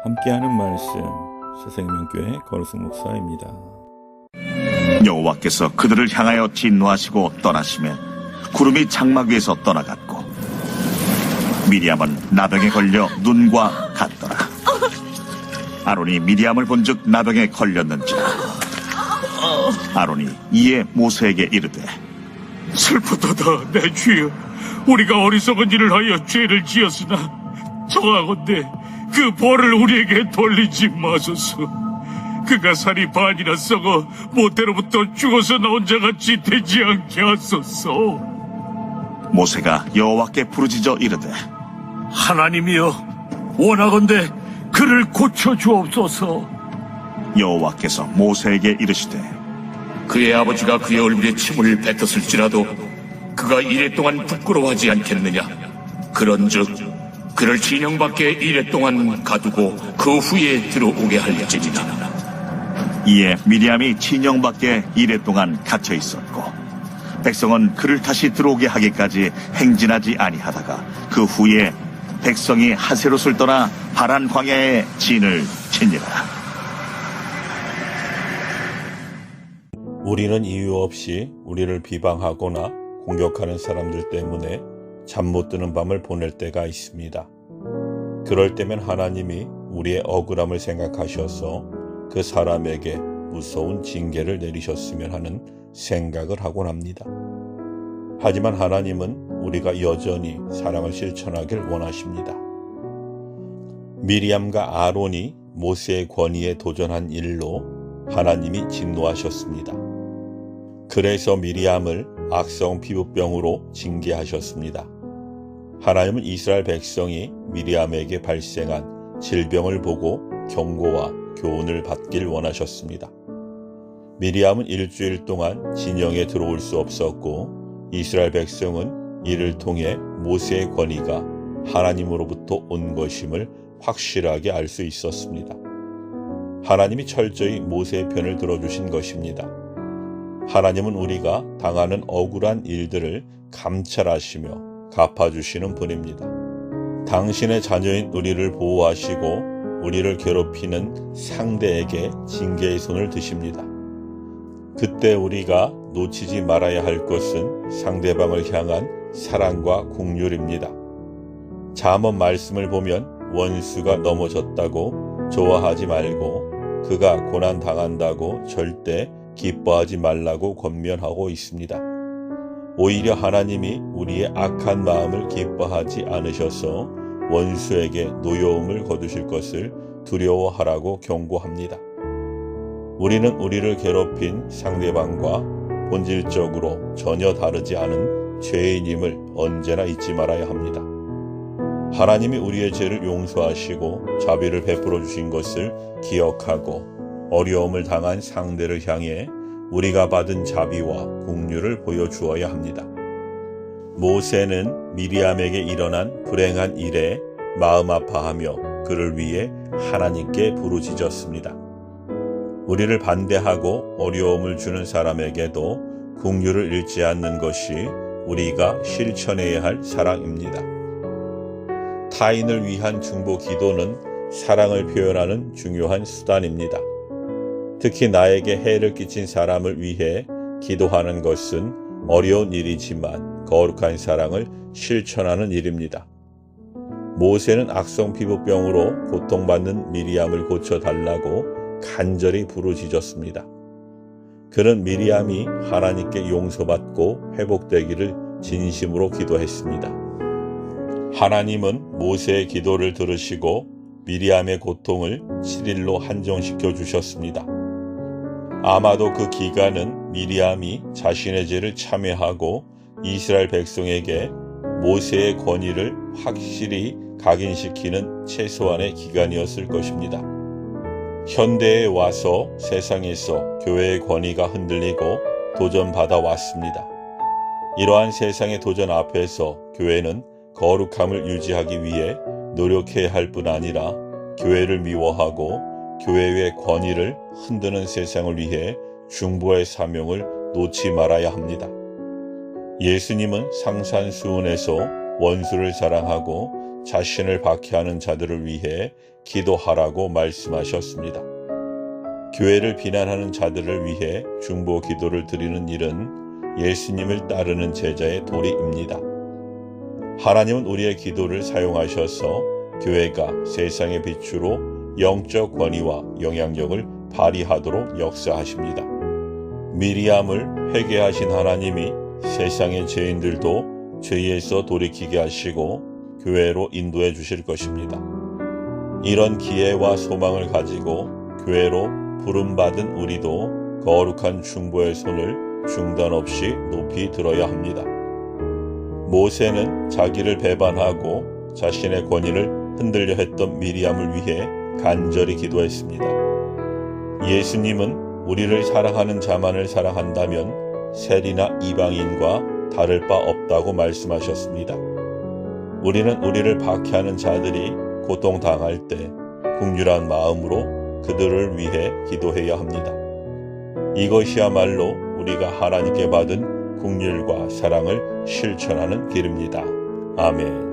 함께하는 말씀 새생명교회 거루승 목사입니다. 여호와께서 그들을 향하여 진노하시고 떠나시며 구름이 장막 위에서 떠나갔고 미리암은 나병에 걸려 눈과 같더라. 아론이 미리암을 본즉 나병에 걸렸는지라. 아론이 이에 모세에게 이르되 슬프도다 내 주여, 우리가 어리석은 일을 하여 죄를 지었으나 청하건대 그 벌을 우리에게 돌리지 마소서. 그가 살이 반이나 썩어 모태로부터 죽어서 나온 자같이 되지 않게 하소서. 모세가 여호와께 부르짖어 이르되 하나님이여, 원하건대 그를 고쳐주옵소서. 여호와께서 모세에게 이르시되 그의 아버지가 그의 얼굴에 침을 뱉었을지라도 그가 이래 동안 부끄러워하지 않겠느냐. 그런즉 그를 진영 밖에 이래 동안 가두고 그 후에 들어오게 할지니라. 이에 미리암이 진영 밖에 이래 동안 갇혀 있었고 백성은 그를 다시 들어오게 하기까지 행진하지 아니하다가 그 후에 백성이 하세롯을 떠나 바란 광야에 진을 치니라. 우리는 이유 없이 우리를 비방하거나 공격하는 사람들 때문에 잠 못 드는 밤을 보낼 때가 있습니다. 그럴 때면 하나님이 우리의 억울함을 생각하셔서 그 사람에게 무서운 징계를 내리셨으면 하는 생각을 하곤 합니다. 하지만 하나님은 우리가 여전히 사랑을 실천하길 원하십니다. 미리암과 아론이 모세의 권위에 도전한 일로 하나님이 진노하셨습니다. 그래서 미리암을 악성 피부병으로 징계하셨습니다. 하나님은 이스라엘 백성이 미리암에게 발생한 질병을 보고 경고와 교훈을 받길 원하셨습니다. 미리암은 일주일 동안 진영에 들어올 수 없었고 이스라엘 백성은 이를 통해 모세의 권위가 하나님으로부터 온 것임을 확실하게 알 수 있었습니다. 하나님이 철저히 모세의 편을 들어주신 것입니다. 하나님은 우리가 당하는 억울한 일들을 감찰하시며 갚아주시는 분입니다. 당신의 자녀인 우리를 보호하시고 우리를 괴롭히는 상대에게 징계의 손을 드십니다. 그때 우리가 놓치지 말아야 할 것은 상대방을 향한 사랑과 긍휼입니다. 잠언 말씀을 보면 원수가 넘어졌다고 좋아하지 말고 그가 고난당한다고 절대 기뻐하지 말라고 권면하고 있습니다. 오히려 하나님이 우리의 악한 마음을 기뻐하지 않으셔서 원수에게 노여움을 거두실 것을 두려워하라고 경고합니다. 우리는 우리를 괴롭힌 상대방과 본질적으로 전혀 다르지 않은 죄인임을 언제나 잊지 말아야 합니다. 하나님이 우리의 죄를 용서하시고 자비를 베풀어 주신 것을 기억하고 어려움을 당한 상대를 향해 우리가 받은 자비와 긍휼을 보여주어야 합니다. 모세는 미리암에게 일어난 불행한 일에 마음 아파하며 그를 위해 하나님께 부르짖었습니다. 우리를 반대하고 어려움을 주는 사람에게도 긍휼을 잃지 않는 것이 우리가 실천해야 할 사랑입니다. 타인을 위한 중보 기도는 사랑을 표현하는 중요한 수단입니다. 특히 나에게 해를 끼친 사람을 위해 기도하는 것은 어려운 일이지만 거룩한 사랑을 실천하는 일입니다. 모세는 악성 피부병으로 고통받는 미리암을 고쳐달라고 간절히 부르짖었습니다. 그는 미리암이 하나님께 용서받고 회복되기를 진심으로 기도했습니다. 하나님은 모세의 기도를 들으시고 미리암의 고통을 7일로 한정시켜 주셨습니다. 아마도 그 기간은 미리암이 자신의 죄를 참회하고 이스라엘 백성에게 모세의 권위를 확실히 각인시키는 최소한의 기간이었을 것입니다. 현대에 와서 세상에서 교회의 권위가 흔들리고 도전받아 왔습니다. 이러한 세상의 도전 앞에서 교회는 거룩함을 유지하기 위해 노력해야 할 뿐 아니라 교회를 미워하고 교회의 권위를 흔드는 세상을 위해 중보의 사명을 놓지 말아야 합니다. 예수님은 상산수훈에서 원수를 사랑하고 자신을 박해하는 자들을 위해 기도하라고 말씀하셨습니다. 교회를 비난하는 자들을 위해 중보 기도를 드리는 일은 예수님을 따르는 제자의 도리입니다. 하나님은 우리의 기도를 사용하셔서 교회가 세상의 빛으로 영적 권위와 영향력을 발휘하도록 역사하십니다. 미리암을 회개하신 하나님이 세상의 죄인들도 죄에서 돌이키게 하시고 교회로 인도해 주실 것입니다. 이런 기회와 소망을 가지고 교회로 부름받은 우리도 거룩한 중보의 손을 중단 없이 높이 들어야 합니다. 모세는 자기를 배반하고 자신의 권위를 흔들려 했던 미리암을 위해 간절히 기도했습니다. 예수님은 우리를 사랑하는 자만을 사랑한다면 세리나 이방인과 다를 바 없다고 말씀하셨습니다. 우리는 우리를 박해하는 자들이 고통당할 때 긍휼한 마음으로 그들을 위해 기도해야 합니다. 이것이야말로 우리가 하나님께 받은 긍휼과 사랑을 실천하는 길입니다. 아멘.